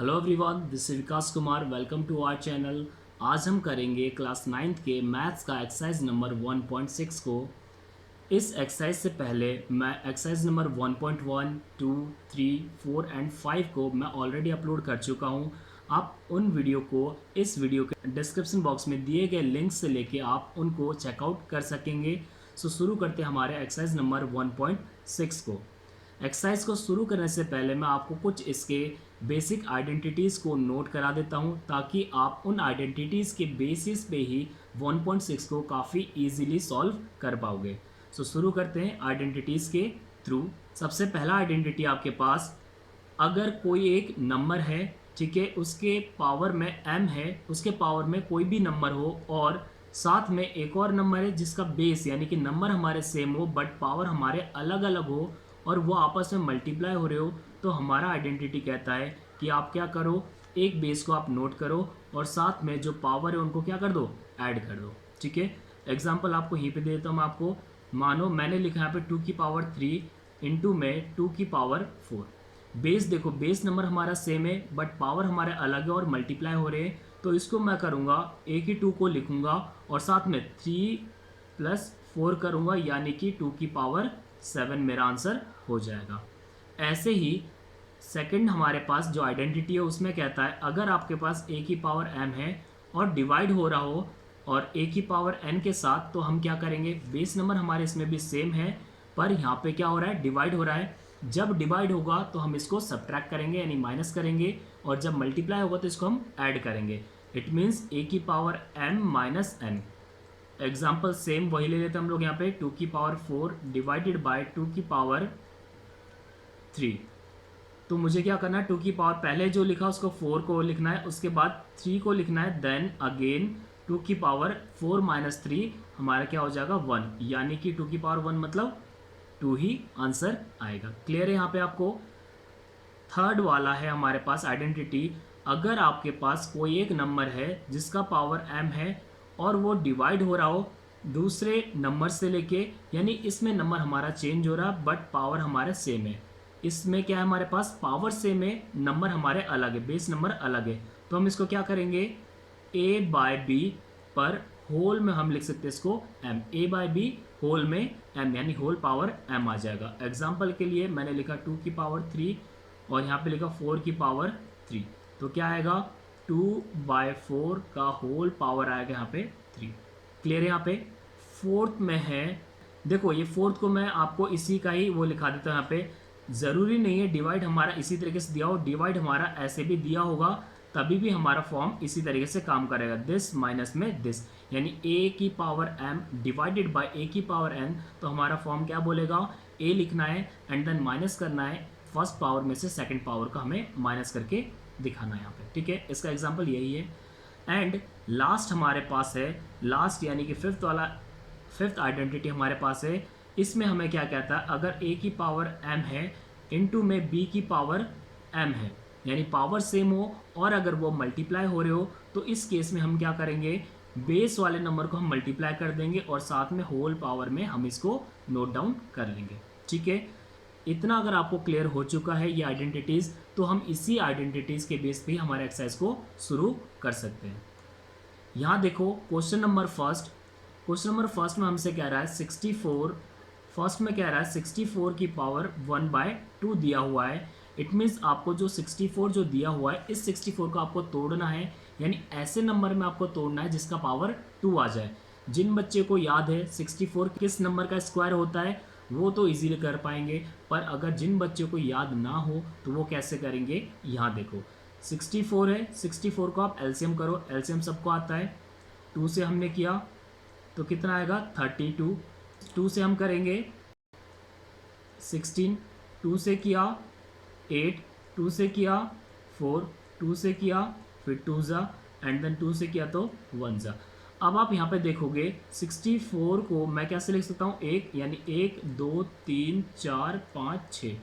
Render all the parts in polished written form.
Hello everyone, this is Vikas Kumar. Welcome to our channel. आज हम करेंगे क्लास 9th के मैथ्स का एक्सरसाइज नंबर 1.6 को। इस एक्सरसाइज से पहले मैं एक्सरसाइज नंबर 1.1, 2, 3, 4 एंड 5 को मैं ऑलरेडी अपलोड कर चुका हूँ। आप उन वीडियो को इस वीडियो के डिस्क्रिप्शन बॉक्स में दिए गए लिंक से लेके आप उनको चेकआउट कर सकेंगे। सो शुरू करते हैं हमारे एक्सरसाइज नंबर 1.6 को। एक्सरसाइज को शुरू करने से पहले मैं आपको कुछ इसके बेसिक आइडेंटिटीज़ को नोट करा देता हूं, ताकि आप उन आइडेंटिटीज़ के बेसिस पे ही 1.6 को काफ़ी इजीली सॉल्व कर पाओगे। सो शुरू करते हैं आइडेंटिटीज़ के थ्रू। सबसे पहला आइडेंटिटी आपके पास, अगर कोई एक नंबर है, ठीक है, उसके पावर में m है, उसके पावर में कोई भी नंबर हो और साथ में एक और नंबर है जिसका बेस यानी कि नंबर हमारे सेम हो बट पावर हमारे अलग अलग हो और वो आपस में मल्टीप्लाई हो रहे हो, तो हमारा आइडेंटिटी कहता है कि आप क्या करो, एक बेस को आप नोट करो और साथ में जो पावर है उनको क्या कर दो, ऐड कर दो। ठीक है, एग्जाम्पल आपको यहीं पे देता हूँ मैं आपको। मानो मैंने लिखा यहाँ पे 2 की पावर 3 इंटू में 2 की पावर 4। बेस देखो, बेस नंबर हमारा सेम है बट पावर हमारे अलग है और मल्टीप्लाई हो रहे हैं, तो इसको मैं करूँगा एक ही 2 को लिखूँगा और साथ में 3 प्लस 4 करूँगा, यानी कि 2 की पावर 7 मेरा आंसर हो जाएगा। ऐसे ही सेकंड हमारे पास जो आइडेंटिटी है उसमें कहता है, अगर आपके पास a की पावर m है और डिवाइड हो रहा हो और a की पावर n के साथ, तो हम क्या करेंगे, बेस नंबर हमारे इसमें भी सेम है पर यहाँ पे क्या हो रहा है, डिवाइड हो रहा है। जब डिवाइड होगा तो हम इसको सब्ट्रैक्ट करेंगे यानी माइनस करेंगे, और जब मल्टीप्लाई होगा तो इसको हम ऐड करेंगे। इट मीन्स a की power m minus n। Example same वही ले लेते हैं हम लोग यहाँ पे, 2 की पावर 4 डिवाइडेड बाय 2 की पावर 3। तो मुझे क्या करना है, 2 की पावर पहले जो लिखा उसको 4 को लिखना है, उसके बाद 3 को लिखना है, देन अगेन 2 की पावर 4 माइनस 3 हमारा क्या हो जाएगा 1, यानी कि 2 की पावर 1 मतलब 2 ही आंसर आएगा। क्लियर है यहाँ पे आपको। थर्ड वाला है हमारे पास आइडेंटिटी, अगर आपके पास कोई एक नंबर है जिसका पावर m है और वो डिवाइड हो रहा हो दूसरे नंबर से लेके, यानी इसमें नंबर हमारा चेंज हो रहा है बट पावर हमारे सेम है। इसमें क्या है, हमारे पास पावर सेम है, नंबर हमारे अलग है, बेस नंबर अलग है, तो हम इसको क्या करेंगे, a बाय बी पर होल में हम लिख सकते हैं इसको m, a by b whole में m यानी होल पावर m आ जाएगा। एग्जाम्पल के लिए मैंने लिखा 2 की पावर 3 और यहाँ पे लिखा 4 की पावर 3, तो क्या आएगा 2/4 का होल पावर आएगा यहाँ पे 3। क्लियर है यहाँ पे। फोर्थ में है, देखो ये फोर्थ को मैं आपको इसी का ही वो लिखा देता हूँ यहाँ पे। ज़रूरी नहीं है डिवाइड हमारा इसी तरीके से दिया हो, डिवाइड हमारा ऐसे भी दिया होगा तभी भी हमारा फॉर्म इसी तरीके से काम करेगा, दिस माइनस में दिस, यानी a की power m divided by a की पावर n, तो हमारा फॉर्म क्या बोलेगा, a लिखना है एंड देन माइनस करना है, फर्स्ट पावर में से सेकंड पावर का हमें माइनस करके दिखाना है यहाँ पे। ठीक है, इसका एग्जांपल यही है। एंड लास्ट हमारे पास है, लास्ट यानी कि फिफ्थ वाला, फिफ्थ आइडेंटिटी हमारे पास है। इसमें हमें क्या कहता है, अगर a की पावर m है इनटू में b की पावर m है, यानी पावर सेम हो और अगर वो मल्टीप्लाई हो रहे हो, तो इस केस में हम क्या करेंगे, बेस वाले नंबर को हम मल्टीप्लाई कर देंगे और साथ में होल पावर में हम इसको नोट डाउन कर लेंगे। ठीक है, इतना अगर आपको क्लियर हो चुका है ये आइडेंटिटीज़, तो हम इसी आइडेंटिटीज़ के बेस पे हमारे एक्सरसाइज को शुरू कर सकते हैं। यहाँ देखो question number first, question number first में हमसे कह रहा है 64, फर्स्ट में कह रहा है 64 की पावर 1/2 दिया हुआ है। इट मीन्स आपको जो 64 जो दिया हुआ है, इस 64 को आपको तोड़ना है, यानी ऐसे नंबर में आपको तोड़ना है जिसका पावर 2 आ जाए। जिन बच्चे को याद है 64 किस नंबर का स्क्वायर होता है वो तो इजीली कर पाएंगे, पर अगर जिन बच्चों को याद ना हो तो वो कैसे करेंगे, यहाँ देखो 64 है, 64 को आप एलसीएम करो, एलसीएम सबको आता है, 2 से हमने किया तो कितना आएगा 32, 2 से हम करेंगे 16, 2 से किया 8, 2 से किया 4, 2 से किया फिर 2 ज़ा एंड देन 2 से किया तो 1 ज़ा। अब आप यहाँ पे देखोगे 64 को मैं कैसे लिख सकता हूँ, एक यानी 1 2 3 4 5 6,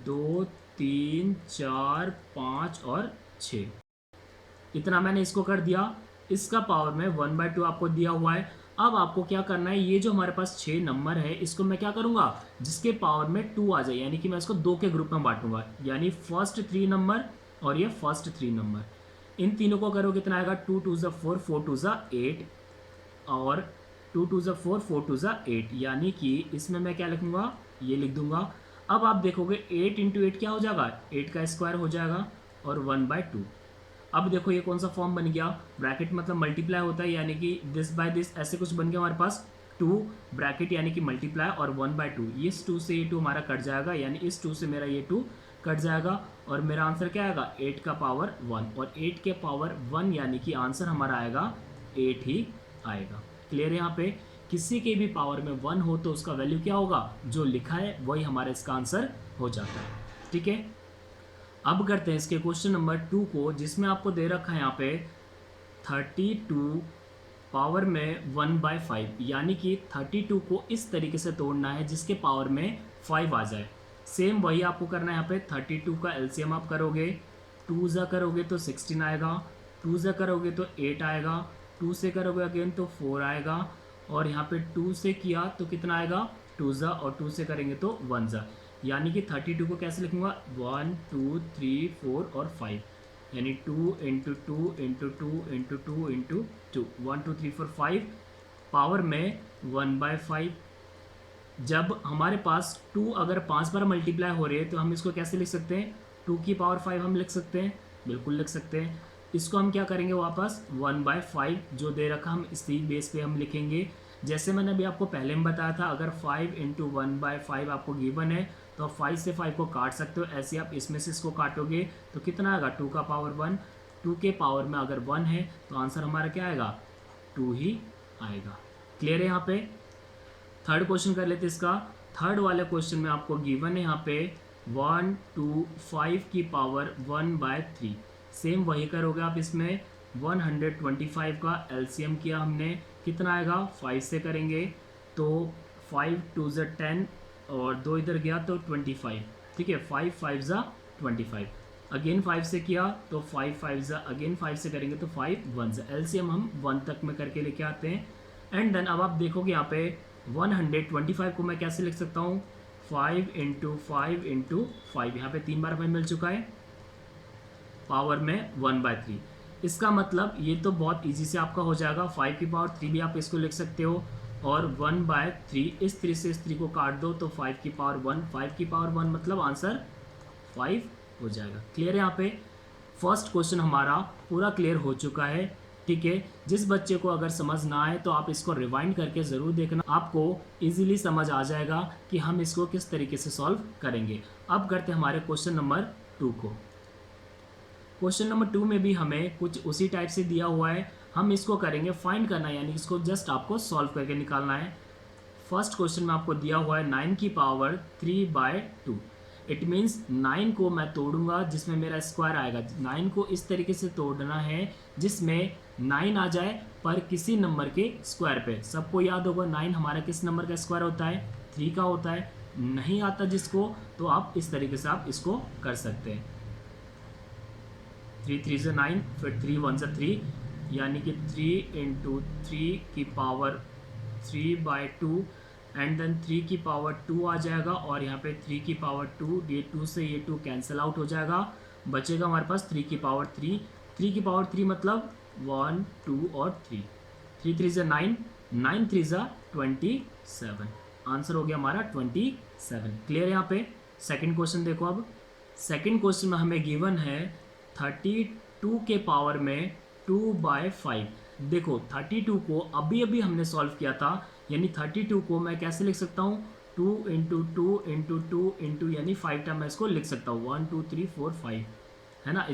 2 3 4 5 और 6, इतना मैंने इसको कर दिया। इसका पावर में 1/2 आपको दिया हुआ है। अब आपको क्या करना है, ये जो हमारे पास 6 नंबर है इसको मैं क्या करूँगा, जिसके पावर में 2 आ जाए, यानी कि मैं इसको 2 के ग्रुप में बांटूंगा, यानी फर्स्ट 3 नंबर और ये फर्स्ट 3 नंबर। इन तीनों को करो कितना आएगा, 2 2 ज़ा 4, 4 2 ज़ा 8 और 2 2 ज़ा 4, 4 2 ज़ा 8, यानी कि इसमें मैं क्या लिखूंगा, ये लिख दूंगा। अब आप देखोगे 8 इंटू 8 क्या हो जाएगा, 8 का स्क्वायर हो जाएगा और 1/2। अब देखो ये कौन सा फॉर्म बन गया, ब्रैकेट मतलब मल्टीप्लाई होता है, यानी कि दिस बाय दिस ऐसे कुछ बन गया हमारे पास। 2 ब्रैकेट यानी कि मल्टीप्लाई और 1/2, इस 2 से ये 2 हमारा कट जाएगा, यानी इस 2 से मेरा ये 2 कट जाएगा और मेरा आंसर क्या आएगा, 8 का पावर 1, और 8 के पावर 1 यानी कि आंसर हमारा आएगा 8 ही आएगा। क्लियर है, यहाँ पे किसी के भी पावर में 1 हो तो उसका वैल्यू क्या होगा, जो लिखा है वही हमारा इसका आंसर हो जाता है। ठीक है, अब करते हैं इसके क्वेश्चन नंबर 2 को, जिसमें आपको दे रखा है यहाँ पे 32 पावर में 1/5, यानी कि 32 को इस तरीके से तोड़ना है जिसके पावर में 5 आ जाए। सेम वही आपको करना है यहाँ पे। 32 का एलसीएम आप करोगे, 2 ज़ा करोगे तो 16 आएगा, 2 ज़ा करोगे तो 8 आएगा, 2 से करोगे अगेन तो 4 आएगा, और यहाँ पे 2 से किया तो कितना आएगा, 2 ज़ा, और 2 से करेंगे तो 1 ज़ा, यानी कि 32 को कैसे लिखूंगा, 1 2 3 4 और 5, यानी 2 into 2 into 2 into 2 into 2, 1 2 3 4 5 power में 1/5। जब हमारे पास 2 अगर 5 बार मल्टीप्लाई हो रही है तो हम इसको कैसे लिख सकते हैं, 2 की पावर 5 हम लिख सकते हैं, बिल्कुल लिख सकते हैं। इसको हम क्या करेंगे, वापस 1/5 जो दे रखा हम इसी बेस पे हम लिखेंगे। जैसे मैंने अभी आपको पहले में बताया था, अगर 5 इंटू 1/5 आपको गिवन है तो आप 5 से 5 को काट सकते हो, ऐसे आप इसमें से इसको काटोगे तो कितना आएगा, 2 का पावर 1। 2 के पावर में अगर 1 है तो आंसर हमारा क्या आएगा, 2 ही आएगा। क्लियर है, यहाँ पे थर्ड क्वेश्चन कर लेते इसका। थर्ड वाले क्वेश्चन में आपको गिवन है यहाँ पे 1 2 5 की पावर 1/3, सेम वही करोगे आप इसमें। 125 का एलसीएम किया हमने, कितना आएगा, 5 से करेंगे तो 5 2 ज़ा 10 और 2 इधर गया तो 25। ठीक है, 5 5 ज़ा 25, अगेन 5 से किया तो 5 5 ज़ा, अगेन 5 से करेंगे तो 5 1 ज़ा, एलसीएम हम 1 तक में करके लेके आते हैं। एंड देन अब आप देखोगे यहाँ पे 125 को मैं कैसे लिख सकता हूँ, 5 इंटू 5 इंटू 5, यहाँ पे 3 बार 5 मिल चुका है, पावर में 1/3। इसका मतलब ये तो बहुत इजी से आपका हो जाएगा, 5 की पावर 3 भी आप इसको लिख सकते हो, और 1/3 इस 3 से इस 3 को काट दो तो 5 की पावर 1, 5 की पावर 1 मतलब आंसर 5 हो जाएगा। क्लियर है, यहाँ पे फर्स्ट क्वेश्चन हमारा पूरा क्लियर हो चुका है। ठीक है, जिस बच्चे को अगर समझ ना आए तो आप इसको रिवाइंड करके ज़रूर देखना, आपको इजीली समझ आ जाएगा कि हम इसको किस तरीके से सॉल्व करेंगे। अब करते हैं हमारे क्वेश्चन नंबर 2 को। क्वेश्चन नंबर 2 में भी हमें कुछ उसी टाइप से दिया हुआ है, हम इसको करेंगे फाइंड करना है, यानी इसको जस्ट आपको सॉल्व करके निकालना है। फर्स्ट क्वेश्चन में आपको दिया हुआ है 9 की पावर 3/2, इट मीन्स 9 को मैं तोड़ूंगा जिसमें मेरा स्क्वायर आएगा। 9 को इस तरीके से तोड़ना है जिसमें 9 आ जाए पर किसी नंबर के स्क्वायर पे। सबको याद होगा 9 हमारा किस नंबर का स्क्वायर होता है, 3 का होता है। नहीं आता जिसको तो आप इस तरीके से आप इसको कर सकते हैं, 3 3 से 9, फिर 3 1 से 3, यानी कि 3 इंटू 3 की पावर 3/2, एंड देन 3 की पावर 2 आ जाएगा, और यहाँ पे 3 की पावर 2, ये 2 से ये 2 कैंसिल आउट हो जाएगा, बचेगा हमारे पास 3 की पावर 3। 3 की पावर 3 मतलब 1 2 और 3, 3 3 से 9, 9 3 से 27, आंसर हो गया हमारा 27। क्लियर है, यहाँ पे सेकंड क्वेश्चन देखो। अब सेकंड क्वेश्चन में हमें गिवन है 32 के पावर में 2/5। देखो 32 को अभी अभी हमने सॉल्व किया था, यानी 32 को मैं कैसे लिख सकता हूँ, 2 इंटू 2 इंटू 2 इंटू, यानी 5 टाइम मैं इसको लिख सकता हूँ, 1 2 3 4 5, है ना।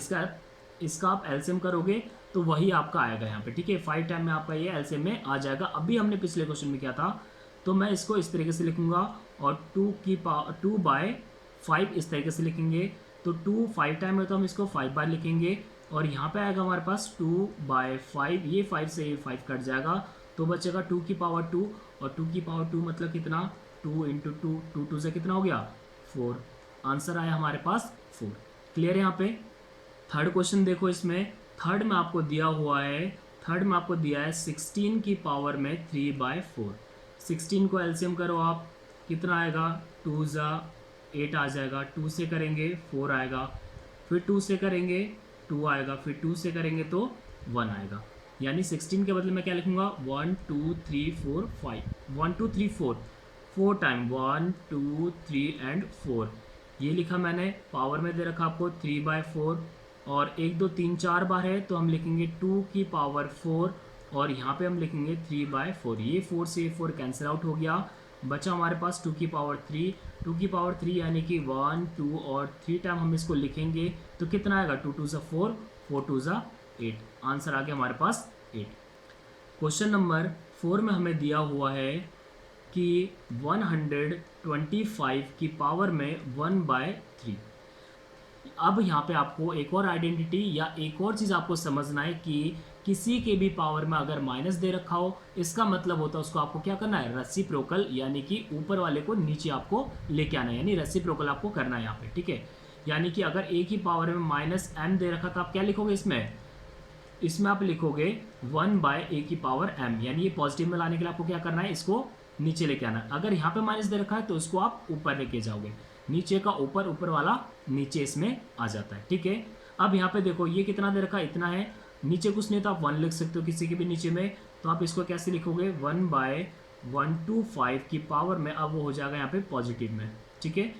इसका आप एलसीएम करोगे तो वही आपका आएगा यहाँ पे। ठीक है, 5 टाइम में आपका ये एलसीएम में आ जाएगा। अभी हमने पिछले क्वेश्चन में किया था, तो मैं इसको इस तरीके से लिखूंगा, और 2/5 इस तरीके से लिखेंगे, तो 2 5 टाइम है तो हम इसको 5 बार लिखेंगे, और यहाँ पे आएगा हमारे पास 2/5, ये 5 से ये 5 कट जाएगा तो बचेगा 2 की पावर 2, और 2 की पावर 2 मतलब कितना, 2 इंटू 2, 2 2 से कितना हो गया 4, आंसर आया हमारे पास 4। क्लियर है, यहाँ पे थर्ड क्वेश्चन देखो। इसमें थर्ड में आपको दिया हुआ है, थर्ड में आपको दिया है 16 की पावर में 3/4। 16 को एलसीएम करो आप, कितना आएगा, 2 ज़ा 8 आ जाएगा, 2 से करेंगे 4 आएगा, फिर 2 से करेंगे 2 आएगा, फिर 2 से करेंगे तो 1 आएगा। यानी 16 के बदले मैं क्या लिखूँगा 1 2 3 4 5 1 2 3 4 4 टाइम 1 2 3 एंड 4 ये लिखा मैंने। पावर में दे रखा आपको 3/4 और 1 2 3 4 बार है तो हम लिखेंगे 2 की पावर 4 और यहाँ पे हम लिखेंगे 3/4। ये 4 से 4 कैंसिल आउट हो गया, बचा हमारे पास 2 की पावर 3। 2 की पावर 3 यानी कि 1 2 और 3 टाइम हम इसको लिखेंगे तो कितना आएगा 2 2 4 4 2 8। आंसर आ गया हमारे पास 8। क्वेश्चन नंबर 4 में हमें दिया हुआ है कि 125 की पावर में 1/3। अब यहाँ पे आपको एक और आइडेंटिटी या एक और चीज़ आपको समझना है कि किसी के भी पावर में अगर माइनस दे रखा हो, इसका मतलब होता है उसको आपको क्या करना है रेसिप्रोकल, यानी कि ऊपर वाले को नीचे आपको लेके आना है, यानी रेसिप्रोकल आपको करना है यहाँ पे, ठीक है। यानी कि अगर ए की पावर में -m दे रखा तो आप क्या लिखोगे इसमें आप लिखोगे 1/a की पावर m, यानी ये पॉजिटिव में लाने के लिए आपको क्या करना है इसको नीचे लेके आना है। अगर यहाँ पे माइनस दे रखा है तो इसको आप ऊपर लेके जाओगे, नीचे का ऊपर, ऊपर वाला नीचे इसमें आ जाता है, ठीक है। अब यहाँ पे देखो ये कितना दे रखा है इतना है, नीचे कुछ नहीं तो आप 1 लिख सकते हो किसी के भी नीचे में, तो आप इसको कैसे लिखोगे 1/125 की पावर में, अब वो हो जाएगा यहाँ पे पॉजिटिव में, ठीक है।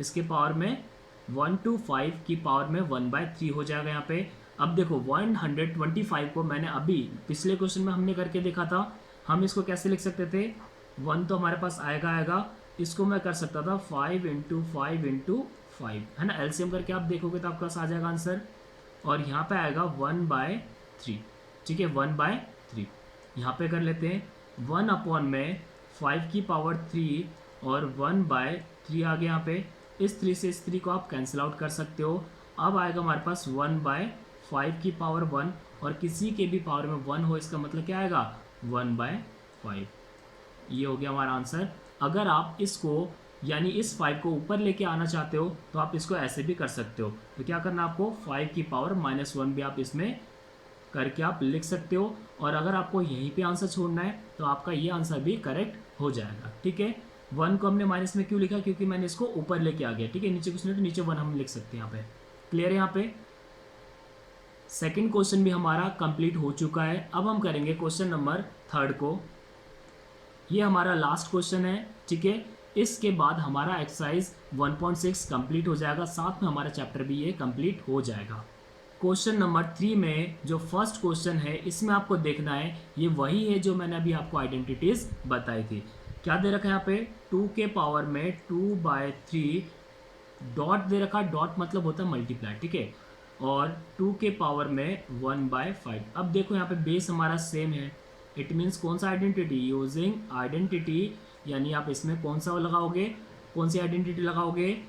इसके पावर में 125 की पावर में 1/3 हो जाएगा यहाँ पे। अब देखो 125 को मैंने अभी पिछले क्वेश्चन में हमने करके देखा था, हम इसको कैसे लिख सकते थे 1 तो हमारे पास आएगा, इसको मैं कर सकता था 5 × 5 × 5 है ना, एलसीएम करके आप देखोगे तो आपका आ जाएगा आंसर, और यहाँ पे आएगा 1/3, ठीक है 1/3। यहाँ पे कर लेते हैं 1 में 5 की पावर 3 और 1/3 आ गया यहाँ पे। इस 3 से इस 3 को आप कैंसिल आउट कर सकते हो। अब आएगा हमारे पास 1/5 की पावर 1, और किसी के भी पावर में 1 हो इसका मतलब क्या आएगा 1/5। ये हो गया हमारा आंसर। अगर आप इसको यानी इस 5 को ऊपर लेके आना चाहते हो तो आप इसको ऐसे भी कर सकते हो। तो क्या करना आपको 5 की पावर -1 भी आप इसमें करके आप लिख सकते हो, और अगर आपको यहीं पे आंसर छोड़ना है तो आपका ये आंसर भी करेक्ट हो जाएगा, ठीक है। 1 को हमने माइनस में क्यों लिखा, क्योंकि मैंने इसको ऊपर लेके आ गया, ठीक है। नीचे कुछ नहीं तो नीचे 1 हम लिख सकते हैं यहाँ पे। क्लियर है यहाँ पे। सेकेंड क्वेश्चन भी हमारा कंप्लीट हो चुका है। अब हम करेंगे क्वेश्चन नंबर 3 को। ये हमारा लास्ट क्वेश्चन है, ठीक है। इसके बाद हमारा एक्सरसाइज 1.6 कंप्लीट हो जाएगा, साथ में हमारा चैप्टर भी ये कंप्लीट हो जाएगा। क्वेश्चन नंबर 3 में जो फर्स्ट क्वेश्चन है इसमें आपको देखना है ये वही है जो मैंने अभी आपको आइडेंटिटीज बताई थी। क्या दे रखा है यहाँ पे 2 के पावर में 2/3 डॉट दे रखा, डॉट मतलब होता है मल्टीप्लाई, ठीक है, और 2 के पावर में 1/5। अब देखो यहाँ पे बेस हमारा सेम है, इट मीन्स कौन सा आइडेंटिटी, यूजिंग आइडेंटिटी, यानी आप इसमें कौन सा लगाओगे, कौन सी आइडेंटिटी लगाओगे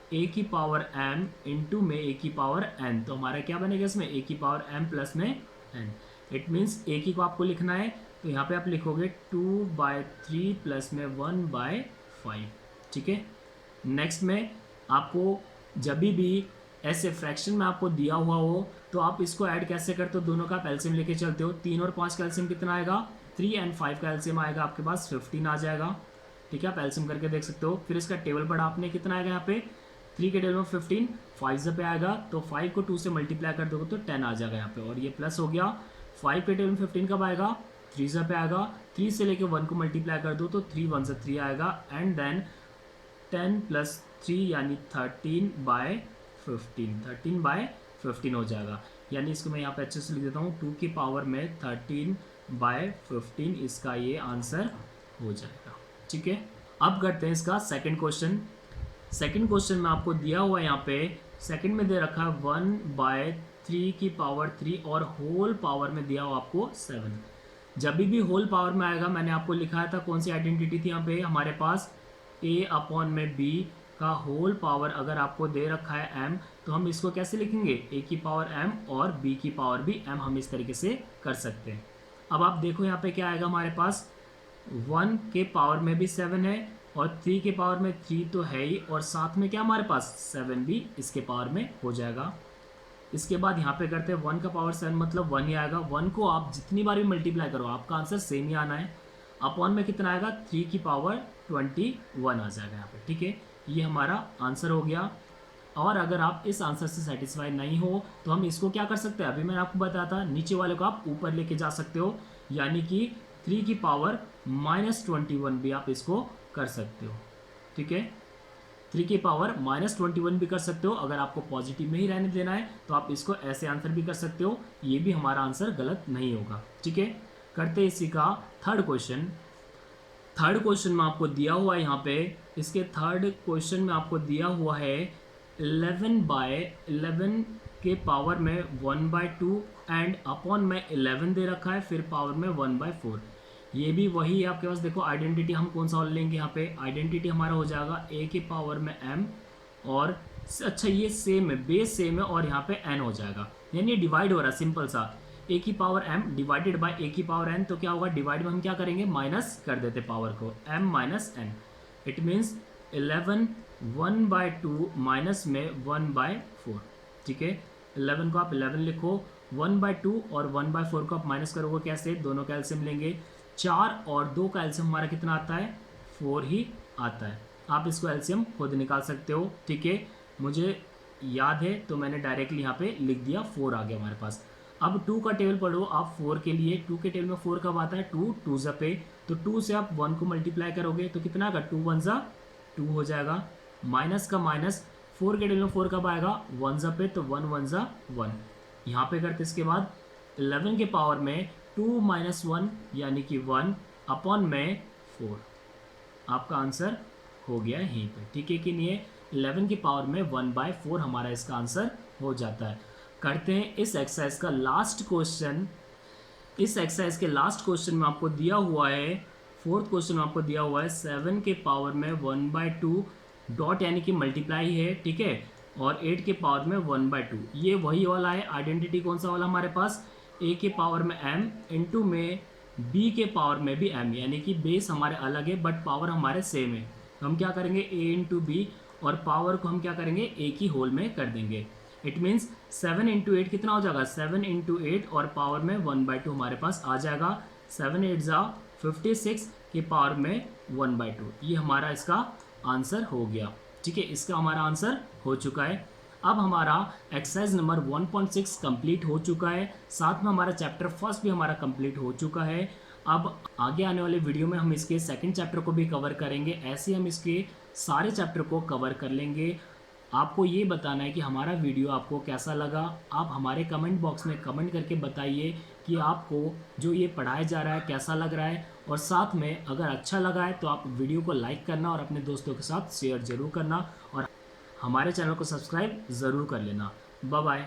a की पावर m इंटू में a की पावर n। तो हमारा क्या बनेगा इसमें a की पावर m प्लस में n। इट मीन्स a की को आपको लिखना है तो यहाँ पे आप लिखोगे 2/3 प्लस में 1/5, ठीक है। नेक्स्ट में आपको जब भी ऐसे फ्रैक्शन में आपको दिया हुआ हो तो आप इसको ऐड कैसे करते हो, दोनों का आप एलसीएम लेके चलते हो। 3 और 5 का एलसीएम कितना आएगा 3 एंड 5 का एलसीएम आएगा आपके पास 15 आ जाएगा, ठीक है। आप एलसीएम करके देख सकते हो। फिर इसका टेबल पढ़ा आपने, कितना आएगा यहाँ पे 3 के टेबल में 15, 5 पे आएगा तो 5 को 2 से मल्टीप्लाई कर दोगे तो 10 आ जाएगा यहाँ पे, और ये प्लस हो गया। 5 के टेबल में 15 कब आएगा 3 पे आएगा, 3 से लेके 1 को मल्टीप्लाई कर दो तो 3 1 से 3 आएगा, एंड देन 10 + 3 यानी 13/15 हो जाएगा। यानी इसको मैं यहाँ पे अच्छे से लिख देता हूँ 2 की पावर में 13/15 इसका ये आंसर हो जाएगा, ठीक है। अब करते हैं इसका सेकंड क्वेश्चन। सेकंड क्वेश्चन में आपको दिया हुआ है यहाँ पे सेकंड में दे रखा है 1/3 की पावर 3 और होल पावर में दिया हुआ आपको 7। जब भी होल पावर में आएगा मैंने आपको लिखाया था कौन सी आइडेंटिटी थी यहाँ पे हमारे पास a/b का होल पावर अगर आपको दे रखा है m तो हम इसको कैसे लिखेंगे a की पावर m और b की पावर भी m, हम इस तरीके से कर सकते हैं। अब आप देखो यहाँ पे क्या आएगा हमारे पास 1 के पावर में भी 7 है और 3 के पावर में 3 तो है ही, और साथ में क्या हमारे पास 7 भी इसके पावर में हो जाएगा। इसके बाद यहाँ पे करते हैं 1 का पावर 7 मतलब 1 ही आएगा। 1 को आप जितनी बार भी मल्टीप्लाई करो आपका आंसर सेम ही आना है। अपॉन में कितना आएगा 3 की पावर 21 आ जाएगा यहाँ पे, ठीक है। ये हमारा आंसर हो गया। और अगर आप इस आंसर से सेटिस्फाई नहीं हो तो हम इसको क्या कर सकते हैं, अभी मैंने आपको बताया था, नीचे वाले को आप ऊपर लेके जा सकते हो, यानी कि 3 की पावर -21 भी आप इसको कर सकते हो। ठीक है, 3 की पावर -21 भी कर सकते हो। अगर आपको पॉजिटिव में ही रहने देना है तो आप इसको ऐसे आंसर भी कर सकते हो, ये भी हमारा आंसर गलत नहीं होगा। ठीक है, करते इसी का थर्ड क्वेश्चन। थर्ड क्वेश्चन में आपको दिया हुआ है यहाँ पे, इसके थर्ड क्वेश्चन में आपको दिया हुआ है 11/11 के पावर में 1/2 एंड अपॉन में 11 दे रखा है, फिर पावर में 1/4। ये भी वही है आपके पास। देखो आइडेंटिटी हम कौन सा लेंगे, यहाँ पे आइडेंटिटी हमारा हो जाएगा a के पावर में m, और अच्छा ये सेम है, बेस सेम है, और यहाँ पे n हो जाएगा, यानी डिवाइड हो रहा है, सिंपल सा। a की power m divided by a की पावर n, तो क्या होगा, डिवाइड में हम क्या करेंगे, माइनस कर देते पावर को, m minus n। It means 11 1/2 minus में 1/4। ठीक है, 11 को आप 11 लिखो, 1/2 और 1/4 को आप माइनस करोगे कैसे, दोनों का एलसीएम लेंगे, 4 और 2 का एलसीएम हमारा कितना आता है, 4 ही आता है। आप इसको एलसीएम खुद निकाल सकते हो। ठीक है, मुझे याद है तो मैंने डायरेक्टली यहाँ पे लिख दिया, 4 आ गया हमारे पास। अब 2 का टेबल पढ़ो आप 4 के लिए। 2 के टेबल में 4 कब आता है, 2 2 ज़ा पे, तो 2 से आप 1 को मल्टीप्लाई करोगे तो कितना आएगा, 2 1 ज़ा 2 हो जाएगा, माइनस का माइनस, 4 के टेबल में 4 कब आएगा, 1 ज़ा पे, तो 1 1 ज़ा 1। यहाँ पे करते इसके बाद 11 के पावर में 2 - 1 यानी कि 1 अपॉन में 4, आपका आंसर हो गया यहीं पे। ठीक है कि नहीं, 11 की पावर में 1/4 हमारा इसका आंसर हो जाता है। करते हैं इस एक्सरसाइज का लास्ट क्वेश्चन। इस एक्सरसाइज के लास्ट क्वेश्चन में आपको दिया हुआ है, फोर्थ क्वेश्चन में आपको दिया हुआ है 7 के पावर में 1/2 डॉट यानी कि मल्टीप्लाई है। ठीक है, और 8 के पावर में 1/2, ये वही वाला है। आइडेंटिटी कौन सा वाला हमारे पास, a के पावर में m इंटू में b के पावर में भी m, यानी कि बेस हमारे अलग है बट पावर हमारे सेम है। तो हम क्या करेंगे, a इंटू बी, और पावर को हम क्या करेंगे, a की होल में कर देंगे। इट मीन्स 7 इंटू 8 कितना हो जाएगा, 7 इंटू 8, और पावर में 1/2 हमारे पास आ जाएगा। 7 8 ज़ा 56 के पावर में 1/2, ये हमारा इसका आंसर हो गया। ठीक है, इसका हमारा आंसर हो चुका है। अब हमारा एक्सरसाइज नंबर 1.6 कंप्लीट हो चुका है, साथ में हमारा चैप्टर फर्स्ट भी हमारा कंप्लीट हो चुका है। अब आगे आने वाले वीडियो में हम इसके सेकंड चैप्टर को भी कवर करेंगे, ऐसे हम इसके सारे चैप्टर को कवर कर लेंगे। आपको ये बताना है कि हमारा वीडियो आपको कैसा लगा। आप हमारे कमेंट बॉक्स में कमेंट करके बताइए कि आपको जो ये पढ़ाया जा रहा है कैसा लग रहा है, और साथ में अगर अच्छा लगा है तो आप वीडियो को लाइक करना और अपने दोस्तों के साथ शेयर ज़रूर करना, और हमारे चैनल को सब्सक्राइब ज़रूर कर लेना। Bye bye.